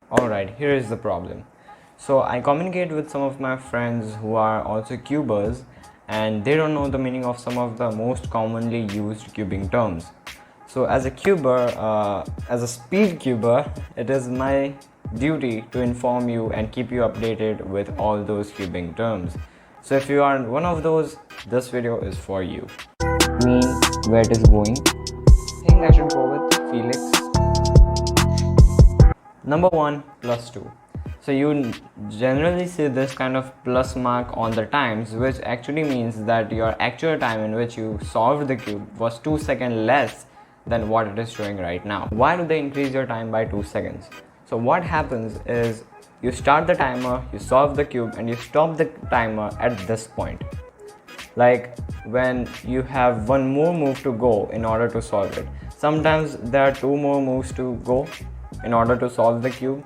Alright, here is the problem. So I communicate with some of my friends who are also cubers, and they don't know the meaning of some of the most commonly used cubing terms. So as a cuber, as a speed cuber, it is my duty to inform you and keep you updated with all those cubing terms. So if you are one of those, this video is for you. Mean where it is going. I think I should go with Felix. Number 1, +2. So you generally see this kind of plus mark on the times, which actually means that your actual time in which you solved the cube was 2 seconds less than what it is showing right now. Why do they increase your time by 2 seconds? So what happens is you start the timer, you solve the cube, and you stop the timer at this point. Like when you have one more move to go in order to solve it. Sometimes there are 2 more moves to go in order to solve the cube,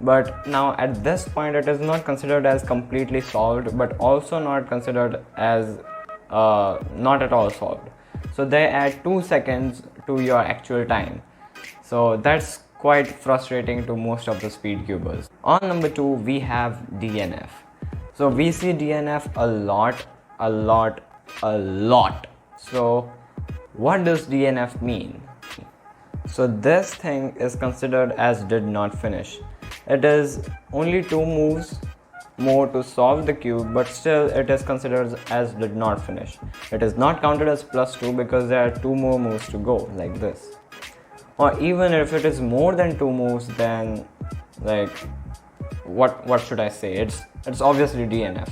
but now at this point it is not considered as completely solved, but also not considered as not at all solved. So they add 2 seconds to your actual time. So that's quite frustrating to most of the speed cubers. On number 2, we have DNF. So we see DNF a lot. So what does DNF mean? So this thing is considered as did not finish. It is only 2 moves more to solve the cube, but still it is considered as did not finish. It is not counted as +2 because there are 2 more moves to go, like this. Or even if it is more than 2 moves, then like what should I say? It's obviously DNF.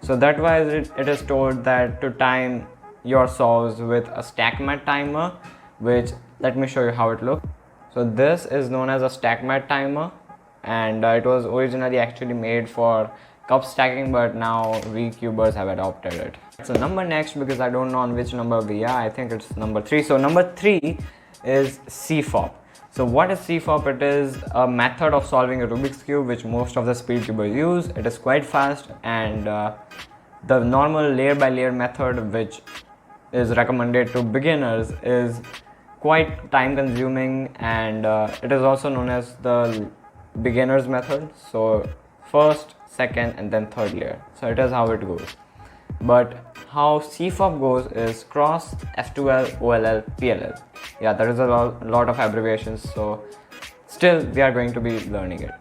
So that's why it is told that to time your solves with a stack mat timer, which let me show you how it looks. So this is known as a stack mat timer, and it was originally actually made for cup stacking, but now we cubers have adopted it. So number next, because I don't know on which number we are, I think it's number 3. So number 3 is CFOP. So what is CFOP? It is a method of solving a Rubik's Cube which most of the speed cubers use. It is quite fast, and the normal layer by layer method, which is recommended to beginners, is quite time consuming, and it is also known as the beginner's method. So first, second, and then third layer. So it is how it goes. But how CFOP goes is cross, F2L, OLL, PLL. Yeah, there is a lot of abbreviations, so still we are going to be learning it.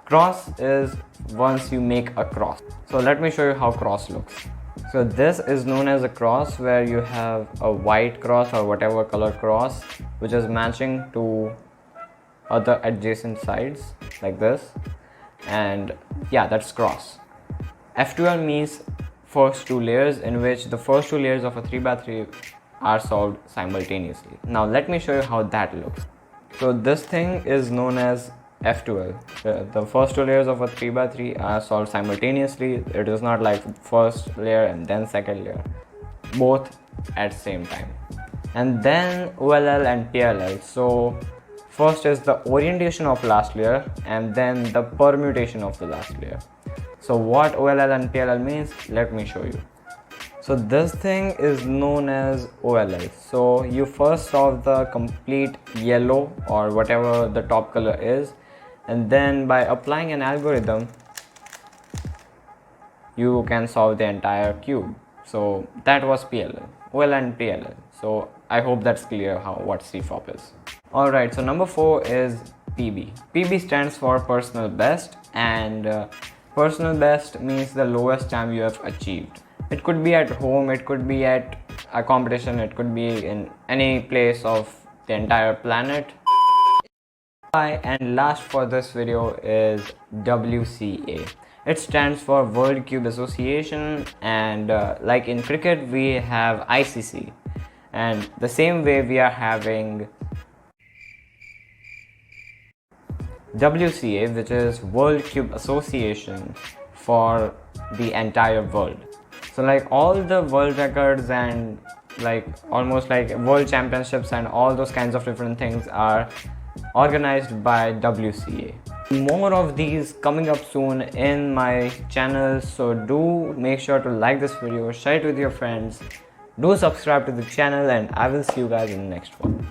Cross is once you make a cross. So let me show you how cross looks. So this is known as a cross, where you have a white cross or whatever color cross which is matching to other adjacent sides like this, and yeah, that's cross. F2L means first 2 layers, in which the first 2 layers of a 3x3 are solved simultaneously. Now let me show you how that looks. So this thing is known as F2L. The first 2 layers of a 3x3 are solved simultaneously. It is not like first layer and then second layer, both at same time. And then OLL and PLL. So first is the orientation of last layer, and then the permutation of the last layer. So what OLL and PLL means, let me show you. So this thing is known as OLL. So you first solve the complete yellow or whatever the top color is, and then by applying an algorithm you can solve the entire cube. So that was PLL, OLL and PLL. So I hope that's clear what CFOP is. Alright, so number 4 is PB. PB stands for personal best, and personal best means the lowest time you have achieved. It could be at home, it could be at a competition, it could be in any place of the entire planet. And last for this video is WCA. It stands for World Cube Association, and like in cricket we have ICC, and the same way we are having WCA, which is World Cube Association for the entire world. So like all the world records and like almost like world championships and all those kinds of different things are organized by WCA. More of these coming up soon in my channel, so do make sure to like this video, share it with your friends, do subscribe to the channel, and I will see you guys in the next one.